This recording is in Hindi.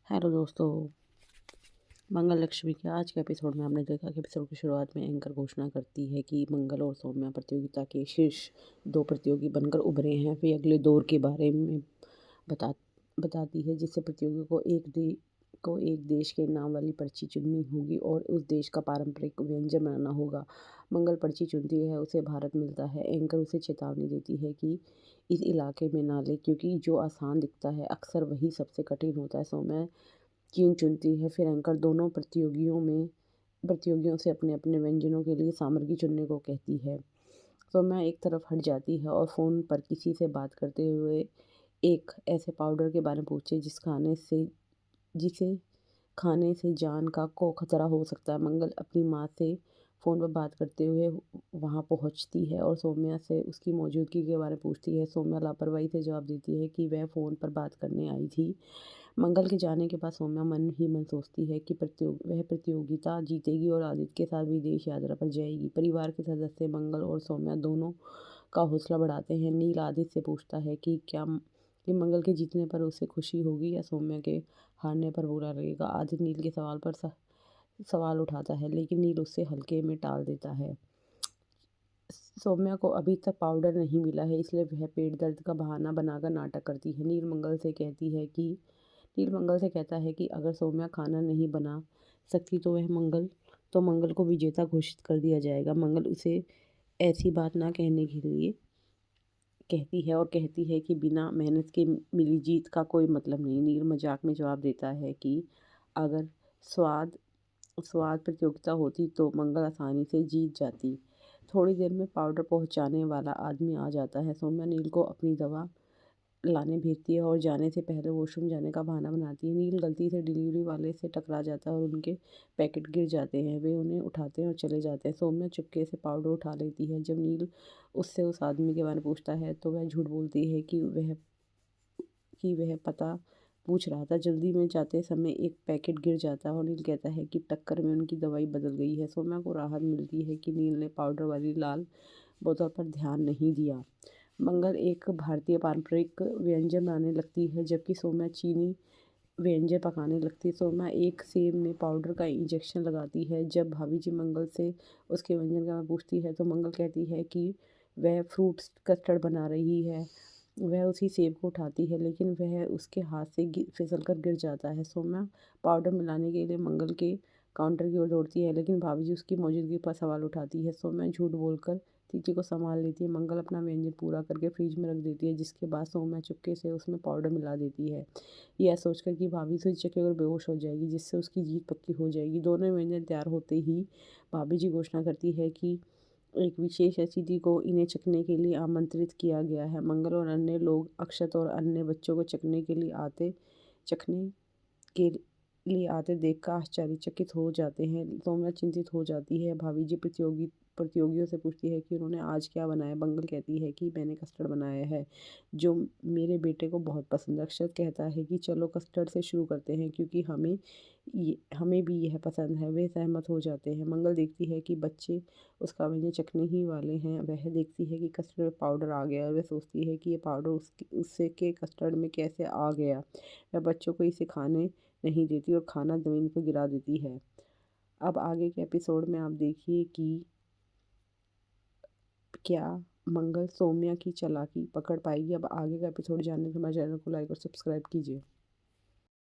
हेलो दोस्तों। मंगल लक्ष्मी के आज के एपिसोड में आपने देखा कि एपिसोड की शुरुआत में एंकर घोषणा करती है कि मंगल और सौम्या प्रतियोगिता के शीर्ष दो प्रतियोगी बनकर उभरे हैं। वे अगले दौर के बारे में बता बताती है, जिससे प्रतियोगी को एक देश के नाम वाली पर्ची चुननी होगी और उस देश का पारंपरिक व्यंजन बनाना होगा। मंगल पर्ची चुनती है, उसे भारत मिलता है। एंकर उसे चेतावनी देती है कि इस इलाके में ना ले, क्योंकि जो आसान दिखता है अक्सर वही सबसे कठिन होता है। सौम्या चीन चुनती है। फिर एंकर दोनों प्रतियोगियों से अपने अपने व्यंजनों के लिए सामग्री चुनने को कहती है। सौम्या एक तरफ हट जाती है और फ़ोन पर किसी से बात करते हुए एक ऐसे पाउडर के बारे में पूछे जिसे खाने से जान को खतरा हो सकता है। मंगल अपनी माँ से फ़ोन पर बात करते हुए वहाँ पहुँचती है और सौम्या से उसकी मौजूदगी के बारे में पूछती है। सौम्या लापरवाही से जवाब देती है कि वह फ़ोन पर बात करने आई थी। मंगल के जाने के बाद सौम्या मन ही मन सोचती है कि वह प्रतियोगिता जीतेगी और आदित्य के साथ विदेश यात्रा पर जाएगी। परिवार के सदस्य मंगल और सौम्या दोनों का हौसला बढ़ाते हैं। नील आदित्य से पूछता है कि मंगल के जीतने पर उसे खुशी होगी या सौम्या के हारने पर बुरा लगेगा। आदित्य नील के सवाल पर सवाल उठाता है, लेकिन नील उससे हल्के में टाल देता है। सौम्या को अभी तक पाउडर नहीं मिला है, इसलिए वह पेट दर्द का बहाना बनाकर नाटक करती है। नील मंगल से कहता है कि अगर सौम्या खाना नहीं बना सकती तो मंगल को विजेता घोषित कर दिया जाएगा। मंगल उसे ऐसी बात ना कहने के लिए कहती है और कहती है कि बिना मेहनत के मिली जीत का कोई मतलब नहीं। नील मजाक में जवाब देता है कि अगर स्वाद स्वाद प्रतियोगिता होती तो मंगल आसानी से जीत जाती। थोड़ी देर में पाउडर पहुंचाने वाला आदमी आ जाता है। सौम्या नील को अपनी दवा लाने भेजती है और जाने से पहले वॉशरूम जाने का बहाना बनाती है। नील गलती से डिलीवरी वाले से टकरा जाता है और उनके पैकेट गिर जाते हैं। वे उन्हें उठाते हैं और चले जाते हैं। सौम्या चुपके से पाउडर उठा लेती है। जब नील उससे उस आदमी के बारे में पूछता है तो वह झूठ बोलती है कि वह पता पूछ रहा था। जल्दी में जाते समय एक पैकेट गिर जाता है और नील कहता है कि टक्कर में उनकी दवाई बदल गई है। सौम्या को राहत मिलती है कि नील ने पाउडर वाली लाल बोतल पर ध्यान नहीं दिया। मंगल एक भारतीय पारंपरिक व्यंजन बनाने लगती है, जबकि सौम्या चीनी व्यंजन पकाने लगती है। सौम्या एक सेब में पाउडर का इंजेक्शन लगाती है। जब भाभी जी मंगल से उसके व्यंजन के बारे में पूछती है तो मंगल कहती है कि वह फ्रूट कस्टर्ड बना रही है। वह उसी सेब को उठाती है, लेकिन वह उसके हाथ से फिसल कर गिर जाता है। सौम्या पाउडर मिलाने के लिए मंगल के काउंटर की ओर दौड़ती है, लेकिन भाभी जी उसकी मौजूदगी पर सवाल उठाती है। सौम्या झूठ बोलकर स्थिति को संभाल लेती है। मंगल अपना व्यंजन पूरा करके फ्रिज में रख देती है, जिसके बाद सौम्या चुपके से उसमें पाउडर मिला देती है, यह सोचकर कि भाभी से चक्कर बेहोश हो जाएगी, जिससे उसकी जीत पक्की हो जाएगी। दोनों व्यंजन तैयार होते ही भाभी जी घोषणा करती है कि एक विशेष अतिथि को इन्हें चखने के लिए आमंत्रित किया गया है। मंगल और अन्य लोग अक्षत और अन्य बच्चों को चखने के लिए आते देखकर आश्चर्यचकित हो जाते हैं। सौम्या चिंतित हो जाती है। भाभी जी प्रतियोगियों से पूछती है कि उन्होंने आज क्या बनाया। मंगल कहती है कि मैंने कस्टर्ड बनाया है, जो मेरे बेटे को बहुत पसंद है। अक्षत कहता है कि चलो कस्टर्ड से शुरू करते हैं, क्योंकि हमें भी यह पसंद है। वे सहमत हो जाते हैं। मंगल देखती है कि बच्चे उसका व्यंजन चखने ही वाले हैं। वह देखती है कि कस्टर्ड में पाउडर आ गया और वह सोचती है कि ये पाउडर उससे के कस्टर्ड में कैसे आ गया। वह बच्चों को इसे खाने नहीं देती और खाना ज़मीन पर गिरा देती है। अब आगे के एपिसोड में आप देखिए कि क्या मंगल सौम्या की चालाकी पकड़ पाएगी। अब आगे का एपिसोड जानने के लिए हमारे चैनल को लाइक और सब्सक्राइब कीजिए।